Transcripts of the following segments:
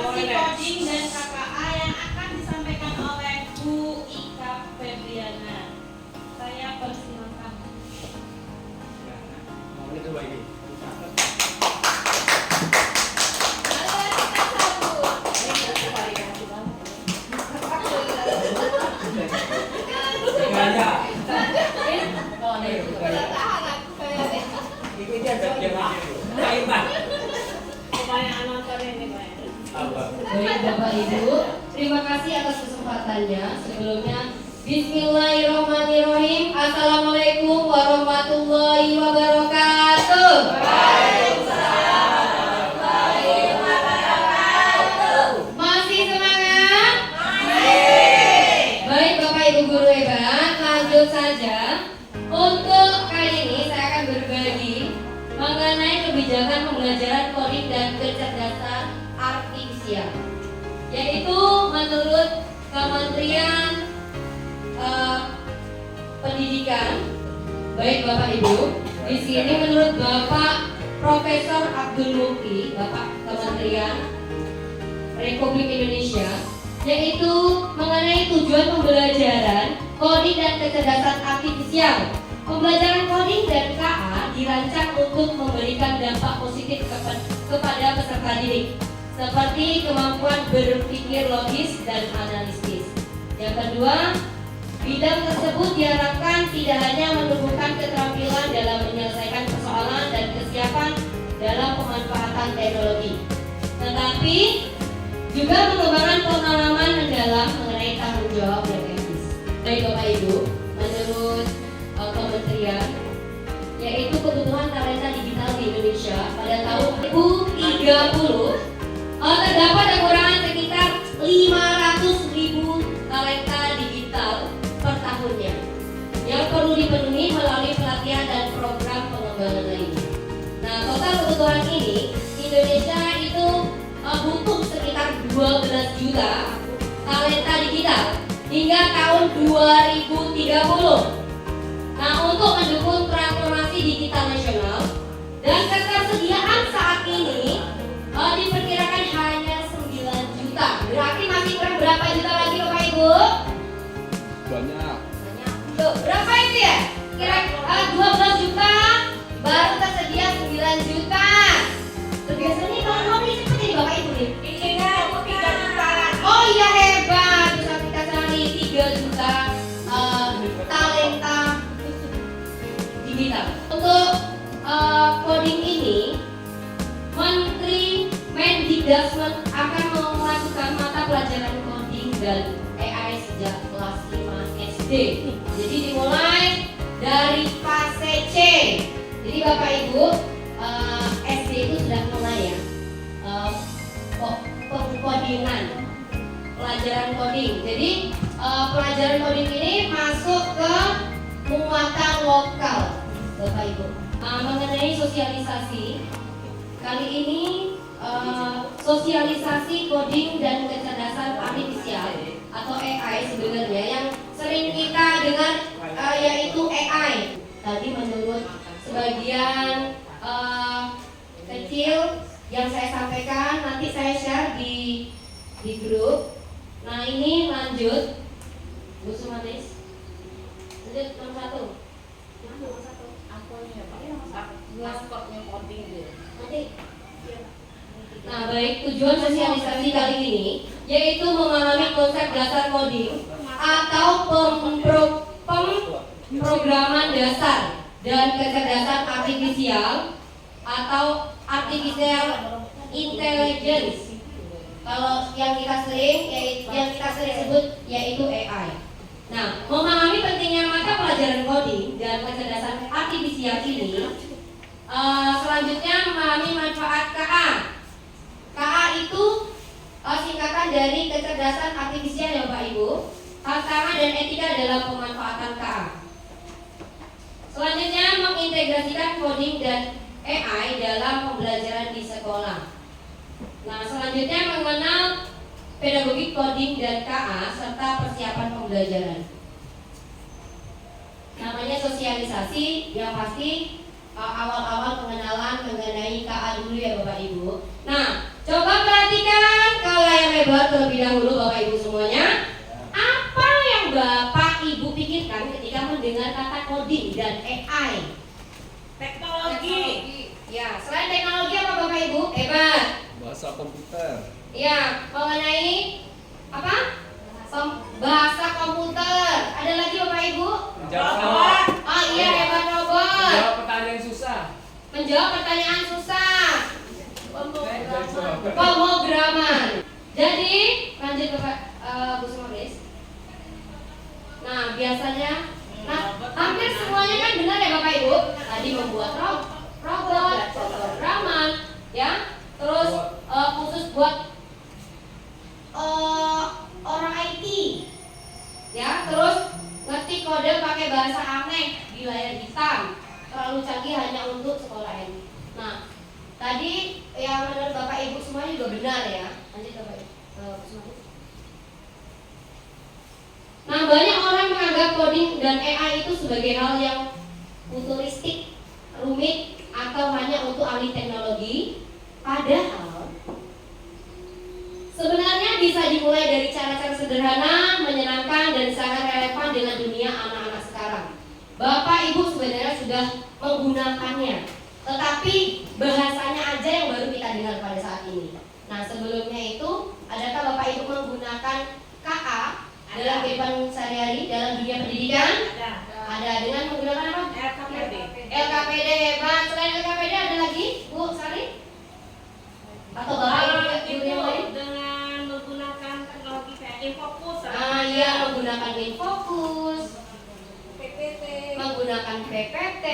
implementasi coding dan KKA yang akan disampaikan oleh Bu Ika Febriana. Saya persilakan. Ini coba ini. Baik Bapak Ibu, terima kasih atas kesempatannya. Sebelumnya, Bismillahirrahmanirrahim. Assalamualaikum warahmatullahi wabarakatuh. Masih semangat? Baik Bapak Ibu guru hebat, lanjut saja. Untuk kali ini saya akan berbagi mengenai kebijakan pembelajaran coding dan kecerdasan artifisial, yaitu menurut Kementerian Pendidikan. Baik Bapak Ibu, di sini menurut Bapak Profesor Abdul Muki, Bapak Kementerian Republik Indonesia, yaitu mengenai tujuan pembelajaran coding dan kecerdasan artifisial. Pembelajaran coding dan KA dirancang untuk memberikan dampak positif kepada peserta didik, seperti kemampuan berpikir logis dan analitis. Yang kedua, bidang tersebut diharapkan tidak hanya menumbuhkan keterampilan dalam menyelesaikan persoalan dan kesiapan dalam pemanfaatan teknologi, tetapi juga mengembangkan pengalaman mendalam mengenai tanggung jawab dan etis. Baik Bapak Ibu, menurut Kementerian, yaitu kebutuhan talenta digital di Indonesia pada tahun 2030 terdapat kekurangan sekitar 500.000 talenta digital per tahunnya yang perlu dipenuhi melalui pelatihan dan program pengembangan lainnya. Nah, total kebutuhan ini Indonesia itu butuh sekitar 12 juta talenta digital hingga tahun 2030. Nah, untuk mendukung transformasi digital nasional dan ketersediaan saat ini diperkirakan hanya 9 juta. Berarti masih kurang berapa juta lagi Bapak Ibu? Banyak. Tuh, berapa itu ya? Kira 12 juta baru tersedia 9 juta. Biasanya kalau mau ini seperti ini Bapak Ibu nih. Ini kan 3 juta. Oh iya hebat, bisa kita cari 3 juta talenta digital. Untuk coding ini, Menteri Mendikbud akan memasukkan mata pelajaran coding dan AI sejak kelas 5 SD. Jadi dimulai dari fase C. Jadi Bapak Ibu, SD itu sudah mulai ya pengkodingan, pelajaran coding. Jadi pelajaran coding ini masuk ke muatan lokal, Bapak Ibu. Mengenai sosialisasi, kali ini sosialisasi coding dan kecerdasan artifisial atau AI sebenarnya yang sering kita dengar yaitu AI. Tadi menurut sebagian kecil yang saya sampaikan, nanti saya share di grup. Nah, ini lanjut Bu Sumatis. Lanjut nomor 1. Nomor 1. Akunnya ya Pak. Maskotnya coding dia. Nanti. Nah, baik, tujuan sosialisasi kali ini yaitu memahami konsep dasar coding atau pemrograman dasar dan kecerdasan artifisial atau artificial intelligence. Kalau yang kita sering sebut yaitu AI. Nah, memahami pentingnya mata pelajaran coding dan kecerdasan artifisial ini, selanjutnya memahami manfaat KA. KA itu singkatan dari kecerdasan artifisial ya Bapak Ibu, tantangan dan etika dalam pemanfaatan KA. Selanjutnya mengintegrasikan coding dan AI dalam pembelajaran di sekolah. Nah, selanjutnya mengenal pedagogi coding dan KA serta persiapan pembelajaran. Namanya sosialisasi, yang pasti awal-awal pengenalan mengenai KA dulu ya Bapak Ibu. Nah, coba perhatikan kalau Ya, selain teknologi apa Bapak Ibu? Hebat. Bahasa komputer. Ya, mengenai apa? Bahasa komputer. Ada lagi Bapak Ibu? Jawab. Oh iya, hebat robot. Jawab pertanyaan susah. Menjawab pertanyaan susah. Pemrograman. Jadi, lanjut Bapak Bu Sumaris. Nah, biasanya hampir semuanya kan benar ya Bapak Ibu. Tadi membuat robot, pemrograman, ya. Terus khusus buat orang IT, ya. Terus ngetik kode pakai bahasa aneh di layar hitam, terlalu canggih hanya untuk sekolah ini. Nah, tadi yang menurut Bapak Ibu semuanya juga benar ya. Lanjut Bapak Ibu. Nah, banyak orang menganggap coding dan AI itu sebagai hal yang futuristik, rumit, atau hanya untuk ahli teknologi. Padahal sebenarnya bisa dimulai dari cara-cara sederhana, menyenangkan, dan sangat relevan dengan dunia anak-anak sekarang. Bapak Ibu sebenarnya sudah menggunakannya, tetapi bahasanya aja yang baru kita dengar pada saat ini. Nah, sebelumnya itu, adakah Bapak Ibu menggunakan KA dalam kehidupan sehari-hari dalam dunia pendidikan? Ada. Dengan menggunakan apa? LKPD. Hebat. Selain LKPD ada lagi, Bu Sari? Atau Bapak Ibu yang lain? Dengan menggunakan teknologi kayak Infocus. Iya, menggunakan Infocus, PPT. menggunakan PPT.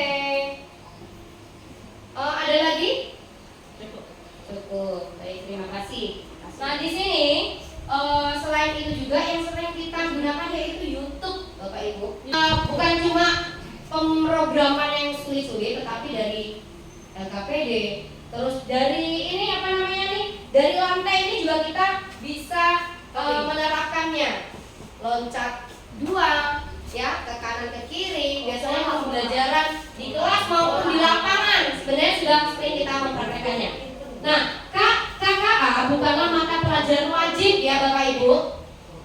Ada lagi? Cukup. Baik, terima kasih. Nah, di sini selain itu juga yang sering kita gunakan yaitu YouTube, Bapak Ibu. Bukan cuma pemrograman yang sulit-sulit, tetapi dari LKPD, terus dari ini apa namanya nih? Dari lantai ini juga kita bisa menerapkannya. Loncat 2, ya, ke kanan ke kiri. Biasanya pembelajaran di kelas maupun di lapangan sebenarnya sudah sering kita mempraktekannya. Nah, KKA bukanlah mata pelajaran wajib ya Bapak Ibu.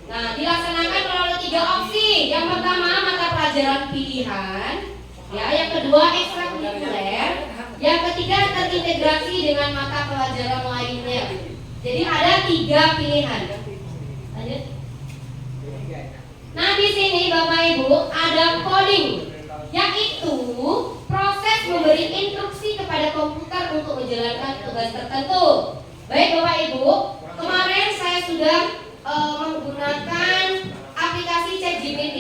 Nah, dilaksanakan melalui 3 opsi. Yang pertama mata pelajaran pilihan, ya. Yang kedua ekstrakurikuler. Yang ketiga terintegrasi dengan mata pelajaran lainnya. Jadi ada 3 pilihan. Lanjut. Nah, di sini Bapak Ibu ada coding, yaitu proses memberi instruksi kepada komputer untuk menjalankan tugas tertentu. Baik Bapak Ibu, kemarin saya sudah menggunakan aplikasi ChatGPT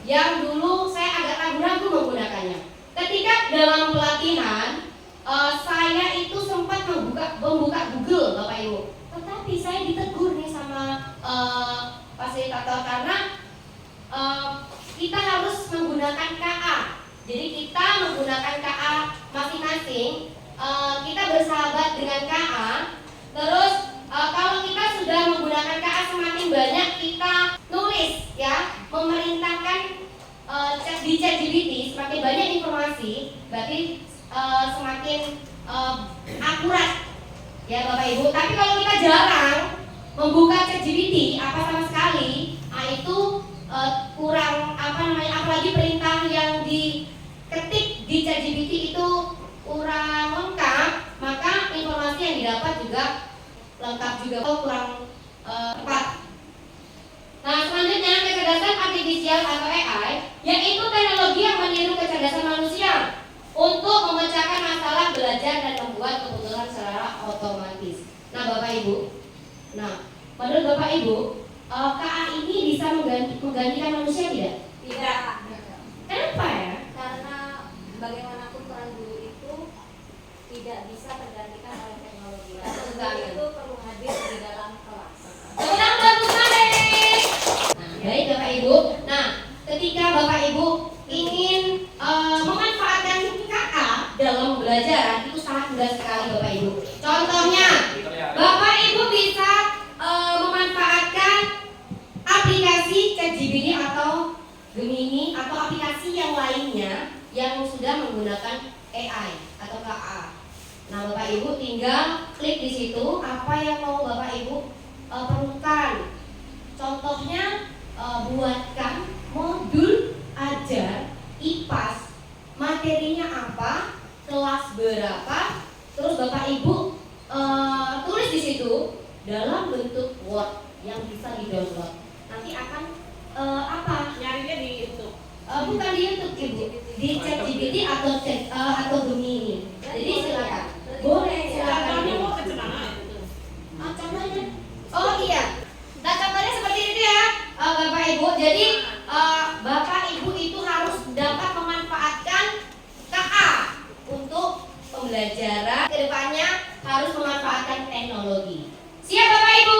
yang dulu saya agak ragu-ragu menggunakannya. Ketika dalam pelatihan, saya itu sempat membuka Google Bapak Ibu. Tetapi saya ditegur nih sama fasilitator karena kita harus menggunakan KA. Jadi kita menggunakan KA masing-masing. Kita bersahabat dengan KA. Terus kalau kita sudah menggunakan KA semakin banyak kita nulis, ya, memerintahkan di ChatGPT semakin banyak informasi, berarti semakin akurat, ya Bapak Ibu. Tapi kalau kita jarang membuka ChatGPT apa sama sekali, itu kurang apalagi perintah yang diketik di ChatGPT itu kurang lengkap, maka informasi yang didapat juga lengkap juga kurang tepat. Nah, selanjutnya kecerdasan artifisial atau AI, yaitu teknologi yang meniru kecerdasan manusia untuk memecahkan masalah belajar dan membuat keputusan secara otomatis. Nah, Bapak Ibu, menurut Bapak Ibu, KA ini bisa menggantikan manusia tidak? Tidak. Kenapa ya? Karena bagaimanapun peran guru itu tidak bisa tergantikan oleh teknologi. Guru itu perlu hadir di dalam kelas. Tepuk tangan buat Bu Saris. Nah, baik Bapak Ibu. Nah, ketika Bapak Ibu ingin memanfaatkan KA dalam pembelajaran itu sangat mudah sekali Bapak Ibu. Contohnya, Bapak Ibu bisa memanfaatkan aplikasi ChatGPT atau Gemini atau aplikasi yang lainnya yang sudah menggunakan AI atau KA. Nah, Bapak Ibu tinggal klik di situ apa yang mau Bapak Ibu perlukan. Contohnya buatkan modul ajar IPAS, materinya apa, kelas berapa, Bapak Ibu tulis di situ dalam bentuk Word yang bisa di-download. Nanti akan Nyarinya di YouTube. bukan di YouTube Ibu, di ChatGPT atau Gemini. Jadi silakan. Boleh silakan. Contohnya Ibu. mau ke mana itu? Contohnya, oh iya, nah contohnya seperti itu ya, Bapak Ibu. Jadi Bapak Ibu itu harus dapat memanfaatkan KA untuk pembelajaran. Kedepannya harus memanfaatkan teknologi. Siap Bapak Ibu?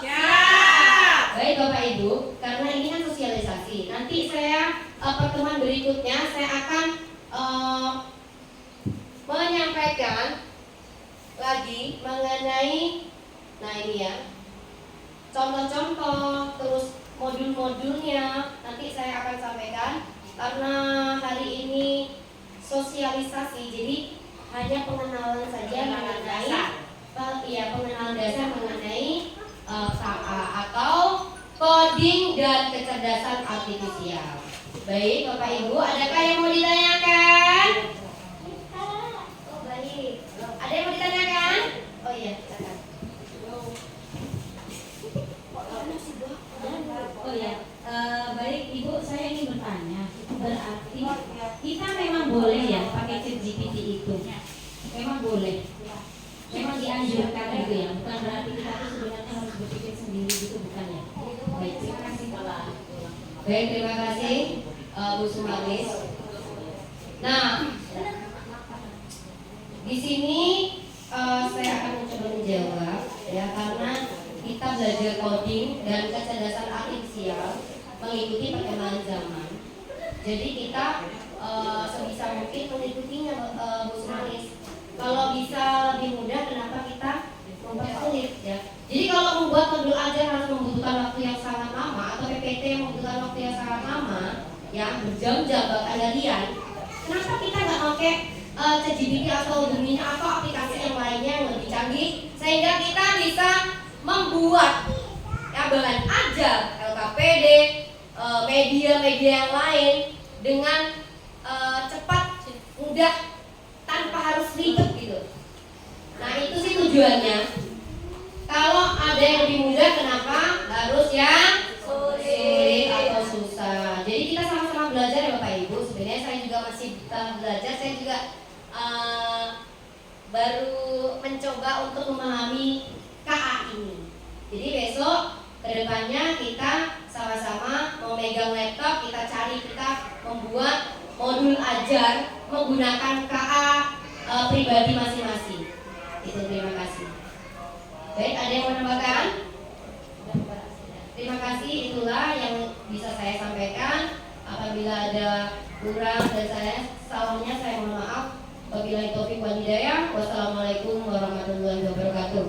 Siap. Baik Bapak Ibu, karena ini kan sosialisasi. Nanti saya pertemuan berikutnya saya akan menyampaikan lagi mengenai, nah ini ya, contoh-contoh, terus modul-modulnya nanti saya akan sampaikan. Karena hari ini sosialisasi, jadi hanya pengenalan saja mengenai pengenalan dasar mengenai KA atau coding dan kecerdasan artifisial. Baik Bapak Ibu, adakah yang mau ditanyakan? Oh baik. Ada yang mau ditanyakan? Oh iya, silakan. Oh ya, baik Ibu, saya ingin bertanya. Berarti kita memang boleh ya pakai ChatGPT itu? Memang boleh. Memang dianjurkan gitu ya. Bukan berarti kita tuh sebenarnya harus berpikir sendiri gitu, bukan ya? Baik, terima kasih. Baik, terima kasih Bu Sumaris. Nah, di sini saya akan mencoba menjawab ya, karena kita belajar coding dan kecerdasan artifisial mengikuti perkembangan zaman. Jadi kita sebisa mungkin mengikutinya, Bu Sumaris. Kalau bisa lebih mudah, kenapa kita mempersulit ya? Jadi kalau membuat modul ajar harus membutuhkan waktu yang sangat lama, atau PPT yang membutuhkan waktu yang sangat lama, ya berjam-jam bahkan harian. Kenapa kita nggak pakai ChatGPT atau Gemini atau aplikasi yang lainnya yang lebih canggih, sehingga kita bisa membuat ya bahan ajar LKPD, media-media yang lain dengan cepat, mudah, tanpa harus ribet gitu. Nah itu sih tujuannya. Kalau ada yang lebih mudah, kenapa harus yang sulit atau susah? Jadi kita sama-sama belajar ya Bapak Ibu. Sebenarnya saya juga masih belajar. Saya juga baru mencoba untuk memahami KA ini. Jadi besok kedepannya kita sama-sama memegang laptop, kita membuat modul ajar menggunakan KA pribadi masing-masing. Itu, terima kasih. Baik, ada yang mau menambahkan? Terima kasih, itulah yang bisa saya sampaikan. Apabila ada kurang dan salahnya saya mohon maaf. Wabillahi taufiq wal hidayah. Wassalamualaikum warahmatullahi wabarakatuh.